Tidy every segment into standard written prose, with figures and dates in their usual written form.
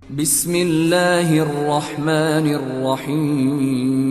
بسم اللہ الرحمن الرحیم۔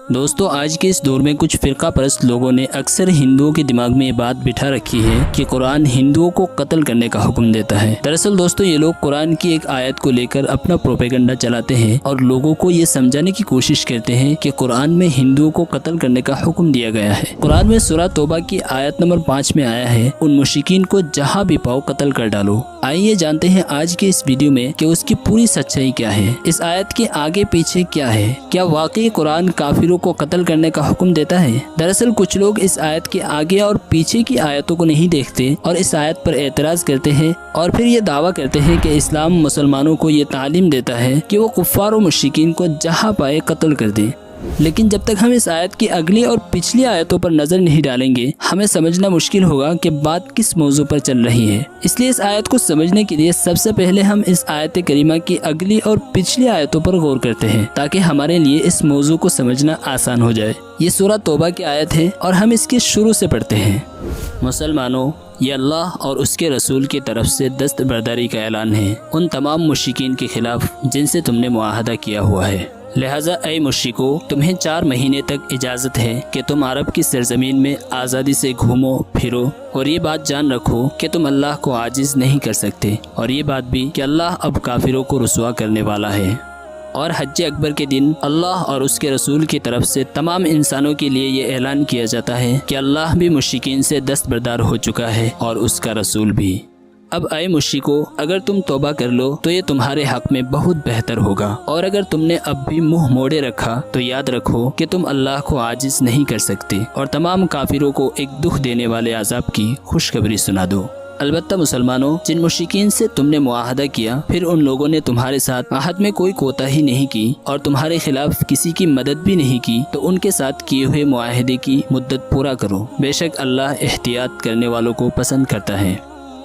دوستو، آج کے اس دور میں کچھ فرقہ پرست لوگوں نے اکثر ہندوؤں کے دماغ میں یہ بات بٹھا رکھی ہے کہ قرآن ہندوؤں کو قتل کرنے کا حکم دیتا ہے۔ دراصل دوستو، یہ لوگ قرآن کی ایک آیت کو لے کر اپنا پروپیگنڈا چلاتے ہیں اور لوگوں کو یہ سمجھانے کی کوشش کرتے ہیں کہ قرآن میں ہندوؤں کو قتل کرنے کا حکم دیا گیا ہے۔ قرآن میں سورہ توبہ کی آیت نمبر 5 میں آیا ہے، ان مشرکین کو جہاں بھی پاؤ قتل کر ڈالو۔ آئیے جانتے ہیں آج کے اس ویڈیو میں کہ اس کی پوری سچائی کیا ہے، اس آیت کے آگے پیچھے کیا ہے، کیا واقعی قرآن کافروں کو قتل کرنے کا حکم دیتا ہے؟ دراصل کچھ لوگ اس آیت کے آگے اور پیچھے کی آیتوں کو نہیں دیکھتے اور اس آیت پر اعتراض کرتے ہیں اور پھر یہ دعویٰ کرتے ہیں کہ اسلام مسلمانوں کو یہ تعلیم دیتا ہے کہ وہ کفار و مشرکین کو جہاں پائے قتل کر دیں۔ لیکن جب تک ہم اس آیت کی اگلی اور پچھلی آیتوں پر نظر نہیں ڈالیں گے، ہمیں سمجھنا مشکل ہوگا کہ بات کس موضوع پر چل رہی ہے۔ اس لیے اس آیت کو سمجھنے کے لیے سب سے پہلے ہم اس آیت کریمہ کی اگلی اور پچھلی آیتوں پر غور کرتے ہیں تاکہ ہمارے لیے اس موضوع کو سمجھنا آسان ہو جائے۔ یہ سورہ توبہ کی آیت ہے اور ہم اس کے شروع سے پڑھتے ہیں۔ مسلمانوں، یہ اللہ اور اس کے رسول کی طرف سے دستبرداری کا اعلان ہے ان تمام مشرکین کے خلاف جن سے تم نے معاہدہ کیا ہوا ہے۔ لہٰذا اے مشرکو، تمہیں 4 مہینے تک اجازت ہے کہ تم عرب کی سرزمین میں آزادی سے گھومو پھرو، اور یہ بات جان رکھو کہ تم اللہ کو عاجز نہیں کر سکتے، اور یہ بات بھی کہ اللہ اب کافروں کو رسوا کرنے والا ہے۔ اور حج اکبر کے دن اللہ اور اس کے رسول کی طرف سے تمام انسانوں کے لیے یہ اعلان کیا جاتا ہے کہ اللہ بھی مشرکین سے دستبردار ہو چکا ہے اور اس کا رسول بھی۔ اب اے مشرکو، اگر تم توبہ کر لو تو یہ تمہارے حق میں بہت بہتر ہوگا، اور اگر تم نے اب بھی منہ موڑے رکھا تو یاد رکھو کہ تم اللہ کو عاجز نہیں کر سکتے، اور تمام کافروں کو ایک دکھ دینے والے عذاب کی خوشخبری سنا دو۔ البتہ مسلمانوں، جن مشرکین سے تم نے معاہدہ کیا، پھر ان لوگوں نے تمہارے ساتھ عہد میں کوئی کوتاہی نہیں کی اور تمہارے خلاف کسی کی مدد بھی نہیں کی، تو ان کے ساتھ کیے ہوئے معاہدے کی مدت پورا کرو، بے شک اللہ احتیاط کرنے والوں کو پسند کرتا ہے۔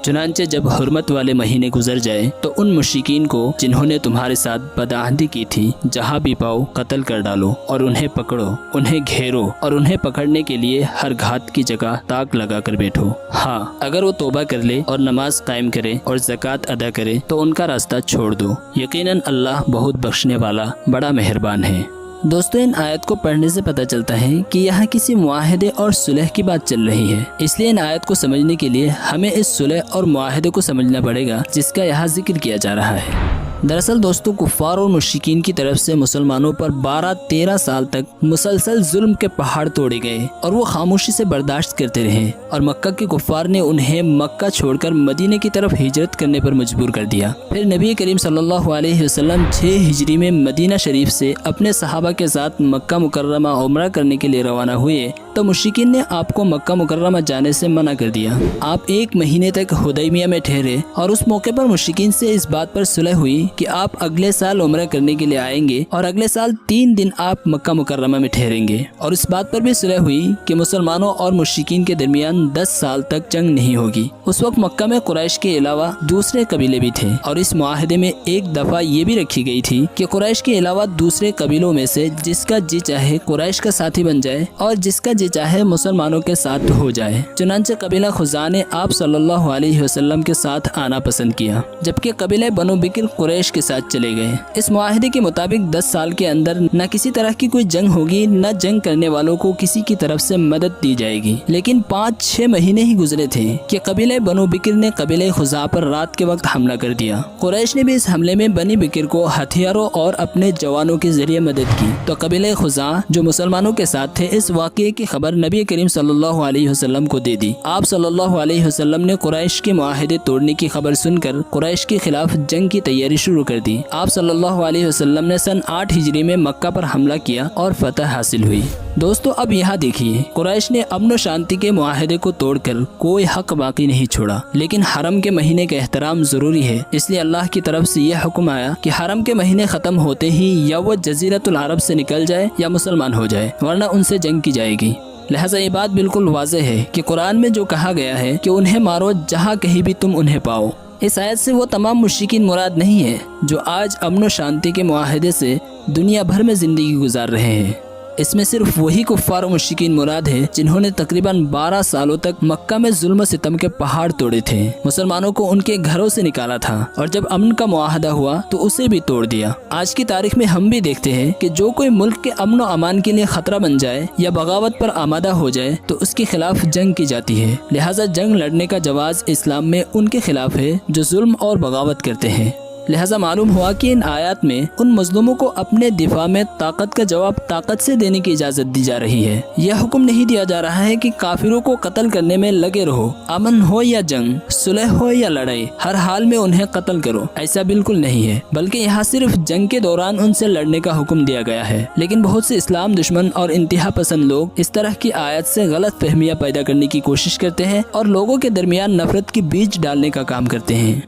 چنانچہ جب حرمت والے مہینے گزر جائے تو ان مشرکین کو جنہوں نے تمہارے ساتھ بدعہدی کی تھی جہاں بھی پاؤ قتل کر ڈالو، اور انہیں پکڑو، انہیں گھیرو، اور انہیں پکڑنے کے لیے ہر گھات کی جگہ تاک لگا کر بیٹھو۔ ہاں، اگر وہ توبہ کر لے اور نماز قائم کرے اور زکوٰۃ ادا کرے تو ان کا راستہ چھوڑ دو، یقیناً اللہ بہت بخشنے والا بڑا مہربان ہے۔ دوستو، ان آیت کو پڑھنے سے پتہ چلتا ہے کہ یہاں کسی معاہدے اور صلح کی بات چل رہی ہے، اس لیے ان آیت کو سمجھنے کے لیے ہمیں اس صلح اور معاہدے کو سمجھنا پڑے گا جس کا یہاں ذکر کیا جا رہا ہے۔ دراصل دوستو، کفار اور مشرکین کی طرف سے مسلمانوں پر 12-13 سال تک مسلسل ظلم کے پہاڑ توڑے گئے اور وہ خاموشی سے برداشت کرتے رہے، اور مکہ کے کفار نے انہیں مکہ چھوڑ کر مدینے کی طرف ہجرت کرنے پر مجبور کر دیا۔ پھر نبی کریم صلی اللہ علیہ وسلم 6 ہجری میں مدینہ شریف سے اپنے صحابہ کے ساتھ مکہ مکرمہ عمرہ کرنے کے لیے روانہ ہوئے تو مشرکین نے آپ کو مکہ مکرمہ جانے سے منع کر دیا۔ آپ 1 مہینے تک حدیبیہ میں ٹھہرے، اور اس موقع پر مشرکین سے اس بات پر صلح ہوئی کہ آپ اگلے سال عمرہ کرنے کے لیے آئیں گے اور اگلے سال 3 دن آپ مکہ مکرمہ میں ٹھہریں گے، اور اس بات پر بھی صلح ہوئی کہ مسلمانوں اور مشرکین کے درمیان 10 سال تک جنگ نہیں ہوگی۔ اس وقت مکہ میں قریش کے علاوہ دوسرے قبیلے بھی تھے، اور اس معاہدے میں ایک دفعہ یہ بھی رکھی گئی تھی کہ قریش کے علاوہ دوسرے قبیلوں میں سے جس کا جی چاہے قریش کا ساتھی بن جائے اور جس کا جی چاہے مسلمانوں کے ساتھ ہو جائے۔ چنانچہ قبیلہ خزاعہ نے آپ صلی اللہ علیہ وسلم کے ساتھ آنا پسند کیا، جبکہ قبیلہ بنو بکر قریش کے ساتھ چلے گئے۔ اس معاہدے کے مطابق 10 سال کے اندر نہ کسی طرح کی کوئی جنگ ہوگی، نہ جنگ کرنے والوں کو کسی کی طرف سے مدد دی جائے گی۔ لیکن 5-6 مہینے ہی گزرے تھے کہ قبیلہ بنو بکر نے قبیلہ خزاعہ پر رات کے وقت حملہ کر دیا۔ قریش نے بھی اس حملے میں بنی بکر کو ہتھیاروں اور اپنے جوانوں کے ذریعے مدد کی، تو قبیلہ خزاعہ جو مسلمانوں کے ساتھ تھے اس واقعے کی خبر نبی کریم صلی اللہ علیہ وسلم کو دے دی۔ آپ صلی اللہ علیہ وسلم نے قریش کے معاہدے توڑنے کی خبر سن کر قریش کے خلاف جنگ کی تیاری شروع کر دی۔ آپ صلی اللہ علیہ وسلم نے سن 8 ہجری میں مکہ پر حملہ کیا اور فتح حاصل ہوئی۔ دوستو، اب یہاں دیکھیے، قریش نے امن و شانتی کے معاہدے کو توڑ کر کوئی حق باقی نہیں چھوڑا، لیکن حرم کے مہینے کا احترام ضروری ہے، اس لیے اللہ کی طرف سے یہ حکم آیا کہ حرم کے مہینے ختم ہوتے ہی یا وہ جزیرۃ العرب سے نکل جائے یا مسلمان ہو جائے، ورنہ ان سے جنگ کی جائے گی۔ لہٰذا یہ بات بالکل واضح ہے کہ قرآن میں جو کہا گیا ہے کہ انہیں مارو جہاں کہیں بھی تم انہیں پاؤ، اس آیت سے وہ تمام مشرکین مراد نہیں ہے جو آج امن و شانتی کے معاہدے سے دنیا بھر میں زندگی گزار رہے ہیں۔ اس میں صرف وہی کفار و مشرکین مراد ہے جنہوں نے تقریباً 12 سالوں تک مکہ میں ظلم و ستم کے پہاڑ توڑے تھے، مسلمانوں کو ان کے گھروں سے نکالا تھا اور جب امن کا معاہدہ ہوا تو اسے بھی توڑ دیا۔ آج کی تاریخ میں ہم بھی دیکھتے ہیں کہ جو کوئی ملک کے امن و امان کے لیے خطرہ بن جائے یا بغاوت پر آمادہ ہو جائے تو اس کے خلاف جنگ کی جاتی ہے۔ لہٰذا جنگ لڑنے کا جواز اسلام میں ان کے خلاف ہے جو ظلم اور بغاوت کرتے ہیں۔ لہٰذا معلوم ہوا کہ ان آیات میں ان مظلوموں کو اپنے دفاع میں طاقت کا جواب طاقت سے دینے کی اجازت دی جا رہی ہے۔ یہ حکم نہیں دیا جا رہا ہے کہ کافروں کو قتل کرنے میں لگے رہو، امن ہو یا جنگ، صلح ہو یا لڑائی، ہر حال میں انہیں قتل کرو، ایسا بالکل نہیں ہے، بلکہ یہاں صرف جنگ کے دوران ان سے لڑنے کا حکم دیا گیا ہے۔ لیکن بہت سے اسلام دشمن اور انتہا پسند لوگ اس طرح کی آیت سے غلط فہمیاں پیدا کرنے کی کوشش کرتے ہیں اور لوگوں کے درمیان نفرت کی بیج ڈالنے کا کام کرتے ہیں۔